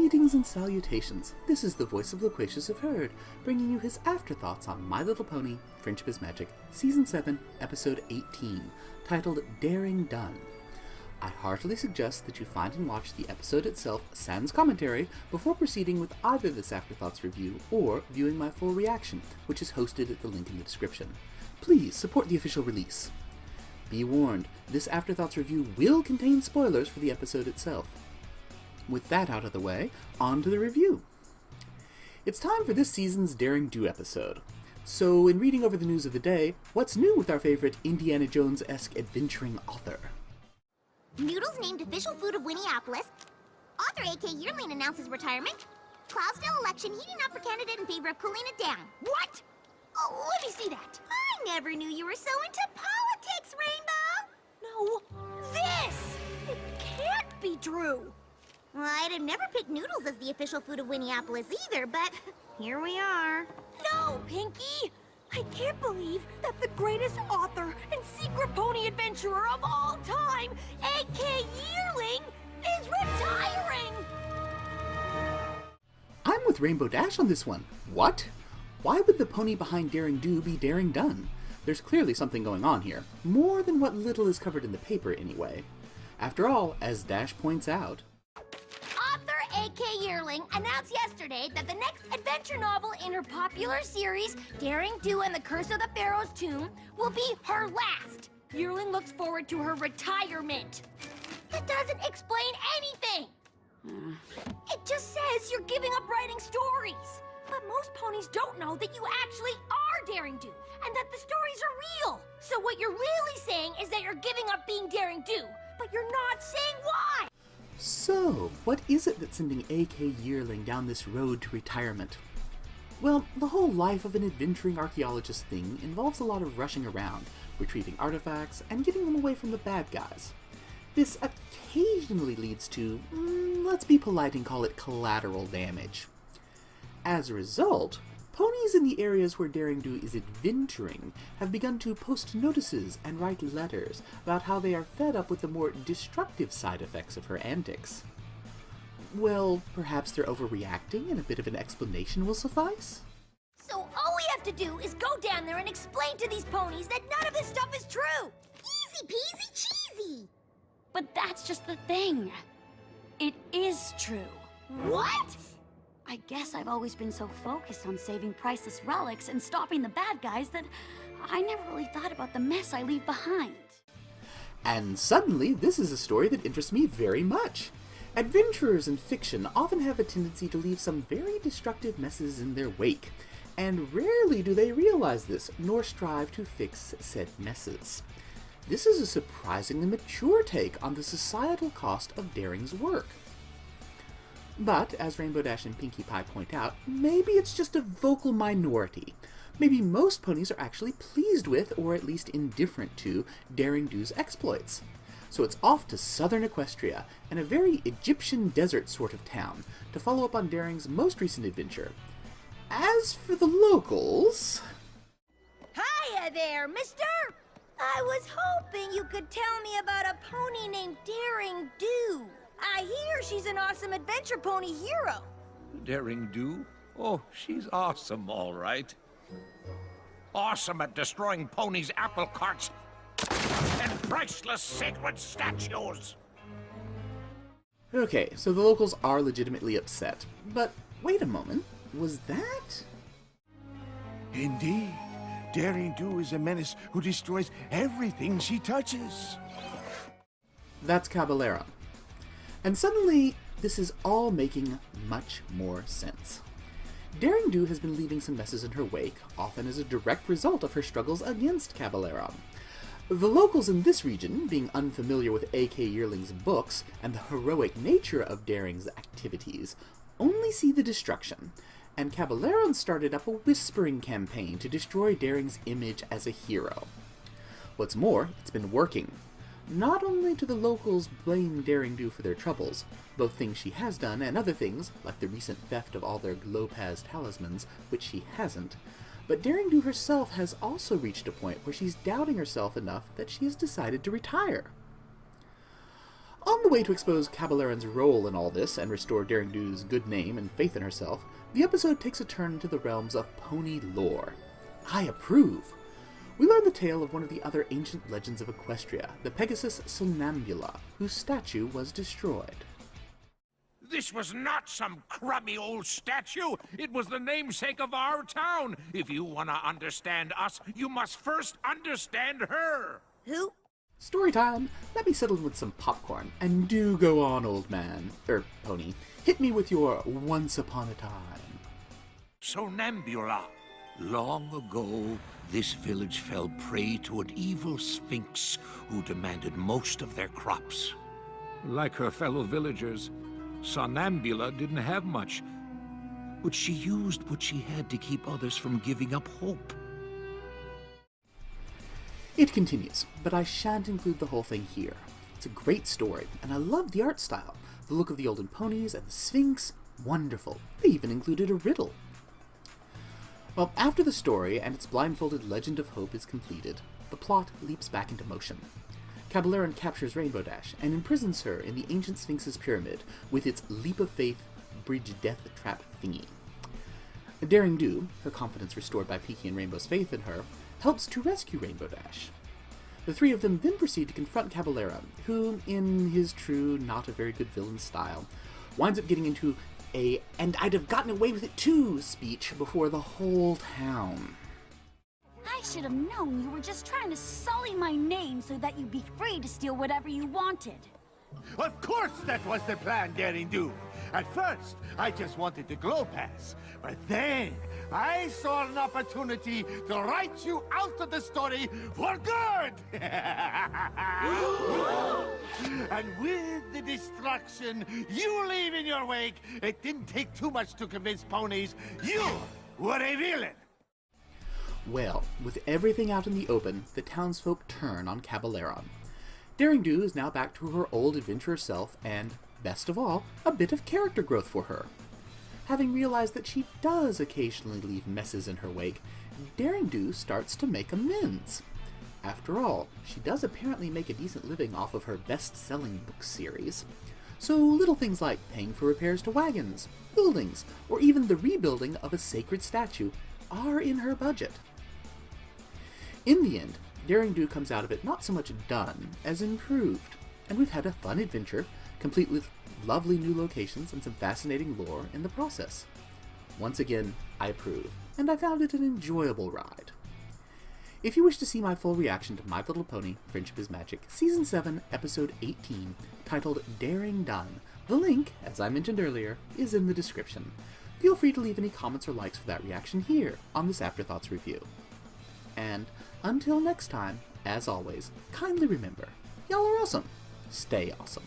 Greetings and salutations. This is the voice of Loquacious of Herd, bringing you his afterthoughts on My Little Pony, Friendship is Magic, Season 7, Episode 18, titled Daring Done. I heartily suggest that you find and watch the episode itself sans commentary before proceeding with either this Afterthoughts review or viewing my full reaction, which is hosted at the link in the description. Please support the official release. Be warned, this Afterthoughts review will contain spoilers for the episode itself. With that out of the way, on to the review. It's time for this season's Daring Do episode. So, in reading over the news of the day, what's new with our favorite Indiana Jones-esque adventuring author? Noodles named official food of Winneapolis. Author A.K. Yearling announces retirement. Cloudsdale election heating up for candidate in favor of cooling it down. What? Oh, let me see that. I never knew you were so into politics, Rainbow. No, this! It can't be true. Well, I'd have never picked noodles as the official food of Winneapolis either, but here we are. No, Pinky! I can't believe that the greatest author and secret pony adventurer of all time, A.K. Yearling, is retiring! I'm with Rainbow Dash on this one. What? Why would the pony behind Daring Do be Daring Done? There's clearly something going on here. More than what little is covered in the paper, anyway. After all, as Dash points out, Author A.K. Yearling announced yesterday that the next adventure novel in her popular series, Daring Do and the Curse of the Pharaoh's Tomb, will be her last. Yearling looks forward to her retirement. That doesn't explain anything. It just says you're giving up writing stories. But most ponies don't know that you actually are Daring Do, and that the stories are real. So what you're really saying is that you're giving up being Daring Do, But you're not saying why! so, what is it that's sending A.K. Yearling down this road to retirement? Well, the whole life of an adventuring archaeologist thing involves a lot of rushing around, retrieving artifacts, and getting them away from the bad guys. This occasionally leads to, let's be polite and call it collateral damage. As a result, ponies in the areas where Daring Do is adventuring have begun to post notices and write letters about how they are fed up with the more destructive side effects of her antics. Well, perhaps they're overreacting and a bit of an explanation will suffice? So all we have to do is go down there and explain to these ponies that none of this stuff is true. Easy peasy cheesy. But that's just the thing. It is true. What? I guess I've always been so focused on saving priceless relics and stopping the bad guys that I never really thought about the mess I leave behind. And suddenly, this is a story that interests me very much. Adventurers in fiction often have a tendency to leave some very destructive messes in their wake, and rarely do they realize this, nor strive to fix said messes. This is a surprisingly mature take on the societal cost of Daring's work. But, as Rainbow Dash and Pinkie Pie point out, maybe it's just a vocal minority. Maybe most ponies are actually pleased with, or at least indifferent to, Daring Do's exploits. So it's off to southern Equestria, and a very Egyptian desert sort of town, to follow up on Daring's most recent adventure. As for the locals... Hiya there, mister! I was hoping you could tell me about a pony named Daring Do. I hear she's an awesome adventure pony hero. Daring Do? Oh, she's awesome, all right. Awesome at destroying ponies' apple carts and priceless sacred statues. Okay, so the locals are legitimately upset. But wait a moment, was that... Indeed. Daring Do is a menace who destroys everything she touches. That's Caballero. And suddenly, this is all making much more sense. Daring Do has been leaving some messes in her wake, often as a direct result of her struggles against Caballero. The locals in this region, being unfamiliar with A.K. Yearling's books and the heroic nature of Daring's activities, only see the destruction, and Caballero started up a whispering campaign to destroy Daring's image as a hero. What's more, it's been working. Not only do the locals blame Daring Do for their troubles, both things she has done and other things, like the recent theft of all their Glopaz talismans, which she hasn't, but Daring Do herself has also reached a point where she's doubting herself enough that she has decided to retire. On the way to expose Cabaleron's role in all this and restore Daring Do's good name and faith in herself, the episode takes a turn into the realms of pony lore. I approve! We learn the tale of one of the other ancient legends of Equestria, the Pegasus Somnambula, whose statue was destroyed. This was not some crummy old statue. It was the namesake of our town. If you want to understand us, you must first understand her. Who? Story time! Let me settle in with some popcorn, and do go on, old man, pony. Hit me with your once upon a time. Somnambula. Long ago, this village fell prey to an evil sphinx who demanded most of their crops. Like her fellow villagers, Somnambula didn't have much, But she used what she had to keep others from giving up hope. It continues, but I shan't include the whole thing here. It's a great story, and I love the art style. The look of the olden ponies and the Sphinx, wonderful. They even included a riddle. Well, after the story and its blindfolded legend of hope is completed, the plot leaps back into motion. Cabaleron captures Rainbow Dash and imprisons her in the ancient Sphinx's pyramid with its leap of faith bridge death trap thingy. Daring Do, her confidence restored by Peaky and Rainbow's faith in her, helps to rescue Rainbow Dash. The three of them then proceed to confront Cabaleron, who, in his true, not a very good villain style, winds up getting into a "and I'd have gotten away with it too" speech before the whole town. I should have known you were just trying to sully my name so that you'd be free to steal whatever you wanted. Of course that was the plan, Daring Do. At first, I just wanted the glow pass. But then, I saw an opportunity to write you out of the story for good! And with the destruction you leave in your wake, it didn't take too much to convince ponies you were a villain. Well, with everything out in the open, the townsfolk turn on Cabaleron. Daring Do is now back to her old adventurer self, and, best of all, a bit of character growth for her. Having realized that she does occasionally leave messes in her wake, Daring Do starts to make amends. After all, she does apparently make a decent living off of her best-selling book series. So little things like paying for repairs to wagons, buildings, or even the rebuilding of a sacred statue are in her budget. In the end, Daring Do comes out of it not so much done as improved, and we've had a fun adventure, complete with lovely new locations and some fascinating lore in the process. Once again, I approve, and I found it an enjoyable ride. If you wish to see my full reaction to My Little Pony: Friendship is Magic, Season 7, Episode 18, titled Daring Done, the link, as I mentioned earlier, is in the description. Feel free to leave any comments or likes for that reaction here on this Afterthoughts review. And until next time, as always, kindly remember, y'all are awesome. Stay awesome.